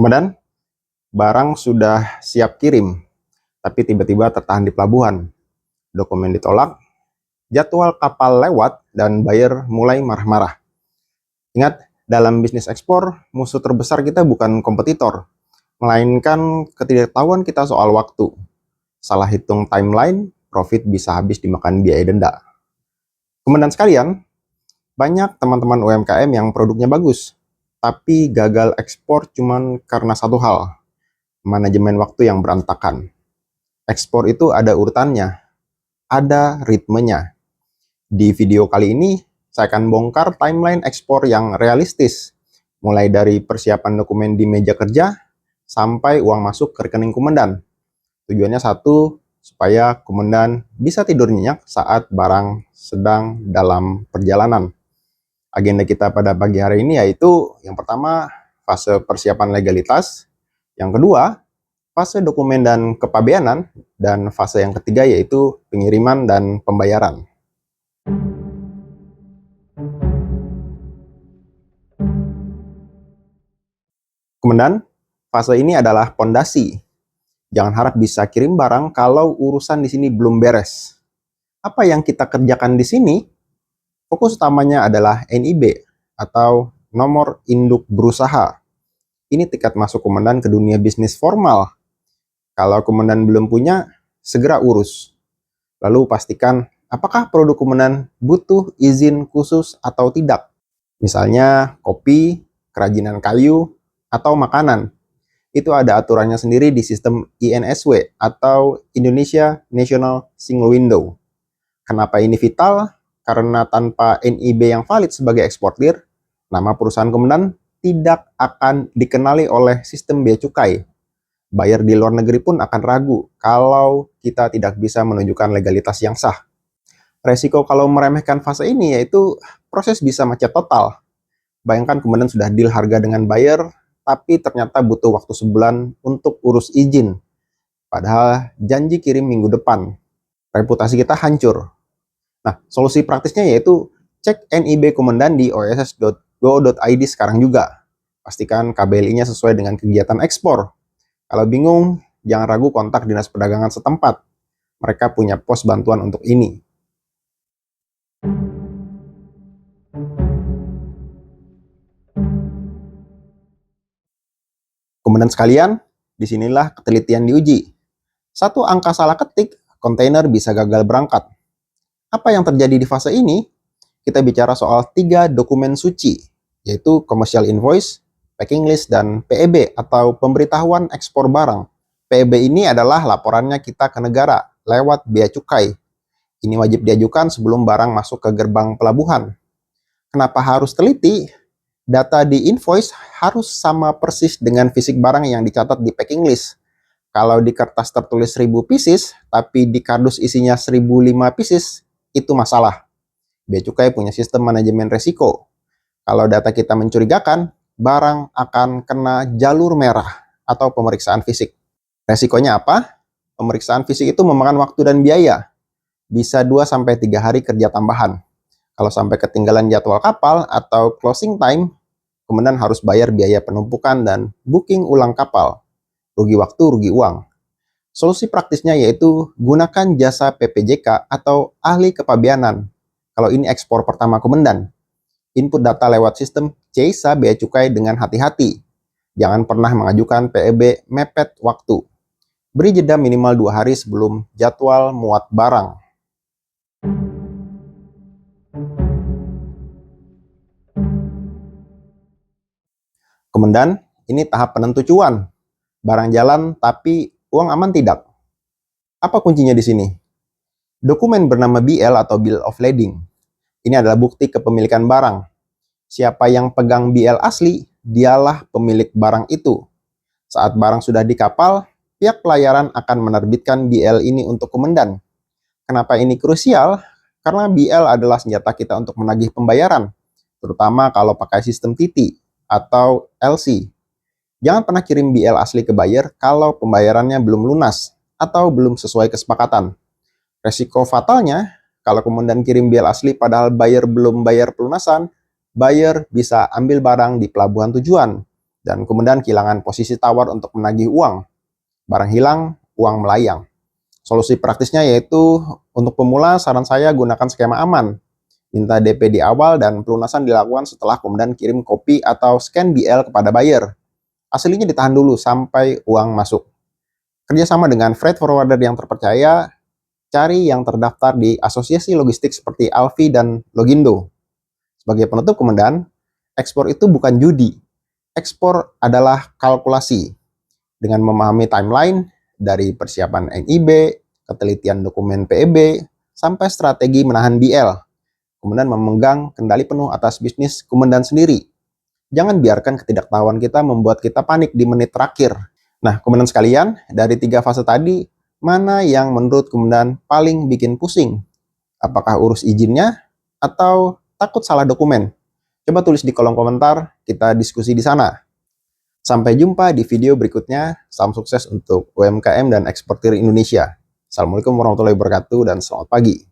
Kemudian, barang sudah siap kirim, tapi tiba-tiba tertahan di pelabuhan. Dokumen ditolak, jadwal kapal lewat, dan buyer mulai marah-marah. Ingat, dalam bisnis ekspor, musuh terbesar kita bukan kompetitor, melainkan ketidaktahuan kita soal waktu. Salah hitung timeline, profit bisa habis dimakan biaya denda. Kemudian sekalian, banyak teman-teman UMKM yang produknya bagus, tapi gagal ekspor cuman karena satu hal, manajemen waktu yang berantakan. Ekspor itu ada urutannya, ada ritmenya. Di video kali ini, saya akan bongkar timeline ekspor yang realistis, mulai dari persiapan dokumen di meja kerja, sampai uang masuk ke rekening komandan. Tujuannya satu, supaya komandan bisa tidur nyenyak saat barang sedang dalam perjalanan. Agenda kita pada pagi hari ini yaitu yang pertama, fase persiapan legalitas, yang kedua, fase dokumen dan kepabeanan, dan fase yang ketiga yaitu pengiriman dan pembayaran. Kemudian, fase ini adalah pondasi. Jangan harap bisa kirim barang kalau urusan di sini belum beres. Apa yang kita kerjakan di sini? Fokus utamanya adalah NIB atau nomor induk berusaha. Ini tiket masuk komandan ke dunia bisnis formal. Kalau komandan belum punya, segera urus. Lalu pastikan apakah produk komandan butuh izin khusus atau tidak. Misalnya kopi, kerajinan kayu, atau makanan. Itu ada aturannya sendiri di sistem INSW atau Indonesia National Single Window. Kenapa ini vital? Karena tanpa NIB yang valid sebagai eksportir, nama perusahaan komandan tidak akan dikenali oleh sistem bea cukai. Buyer di luar negeri pun akan ragu kalau kita tidak bisa menunjukkan legalitas yang sah. Resiko kalau meremehkan fase ini yaitu proses bisa macet total. Bayangkan komandan sudah deal harga dengan buyer, tapi ternyata butuh waktu sebulan untuk urus izin. Padahal janji kirim minggu depan. Reputasi kita hancur. Nah, solusi praktisnya yaitu cek NIB komandan di oss.go.id sekarang juga. Pastikan KBLI-nya sesuai dengan kegiatan ekspor. Kalau bingung, jangan ragu kontak Dinas Perdagangan setempat. Mereka punya pos bantuan untuk ini. Kemudian sekalian, disinilah ketelitian diuji. Satu angka salah ketik, kontainer bisa gagal berangkat. Apa yang terjadi di fase ini? Kita bicara soal 3 dokumen suci, yaitu Commercial Invoice, Packing List, dan PEB atau Pemberitahuan Ekspor Barang. PEB ini adalah laporannya kita ke negara lewat bea cukai. Ini wajib diajukan sebelum barang masuk ke gerbang pelabuhan. Kenapa harus teliti? Data di invoice harus sama persis dengan fisik barang yang dicatat di packing list. Kalau di kertas tertulis 1000 pieces, tapi di kardus isinya 1005 pieces, itu masalah. Bea Cukai punya sistem manajemen resiko. Kalau data kita mencurigakan, barang akan kena jalur merah atau pemeriksaan fisik. Resikonya apa? Pemeriksaan fisik itu memakan waktu dan biaya. Bisa 2-3 hari kerja tambahan. Kalau sampai ketinggalan jadwal kapal atau closing time, komandan harus bayar biaya penumpukan dan booking ulang kapal. Rugi waktu, rugi uang. Solusi praktisnya yaitu gunakan jasa PPJK atau ahli kepabeanan. Kalau ini ekspor pertama komandan. Input data lewat sistem CESA Bea Cukai dengan hati-hati. Jangan pernah mengajukan PEB mepet waktu. Beri jeda minimal 2 hari sebelum jadwal muat barang. Komandan, ini tahap penentu cuan. Barang jalan tapi uang aman tidak? Apa kuncinya di sini? Dokumen bernama BL atau Bill of Lading. Ini adalah bukti kepemilikan barang. Siapa yang pegang BL asli, dialah pemilik barang itu. Saat barang sudah di kapal, pihak pelayaran akan menerbitkan BL ini untuk komandan. Kenapa ini krusial? Karena BL adalah senjata kita untuk menagih pembayaran, terutama kalau pakai sistem TT atau LC. Jangan pernah kirim BL asli ke buyer kalau pembayarannya belum lunas atau belum sesuai kesepakatan. Resiko fatalnya, kalau komandan kirim BL asli padahal buyer belum bayar pelunasan, buyer bisa ambil barang di pelabuhan tujuan. dan kemudian kehilangan posisi tawar untuk menagih uang. Barang hilang, uang melayang. Solusi praktisnya yaitu untuk pemula saran saya gunakan skema aman. Minta DP di awal dan pelunasan dilakukan setelah kemudian kirim kopi atau scan BL kepada buyer. Aslinya ditahan dulu sampai uang masuk. Kerjasama dengan freight forwarder yang terpercaya, cari yang terdaftar di asosiasi logistik seperti Alfi dan Logindo. Sebagai penutup kemudian, ekspor itu bukan judi. Ekspor adalah kalkulasi. Dengan memahami timeline, dari persiapan NIB, ketelitian dokumen PEB, sampai strategi menahan BL. Kemudian memegang kendali penuh atas bisnis komandan sendiri. Jangan biarkan ketidaktahuan kita membuat kita panik di menit terakhir. Nah, komandan sekalian, dari 3 fase tadi, mana yang menurut komandan paling bikin pusing? Apakah urus izinnya atau takut salah dokumen? Coba tulis di kolom komentar, kita diskusi di sana. Sampai jumpa di video berikutnya. Salam sukses untuk UMKM dan eksportir Indonesia. Assalamualaikum warahmatullahi wabarakatuh dan selamat pagi.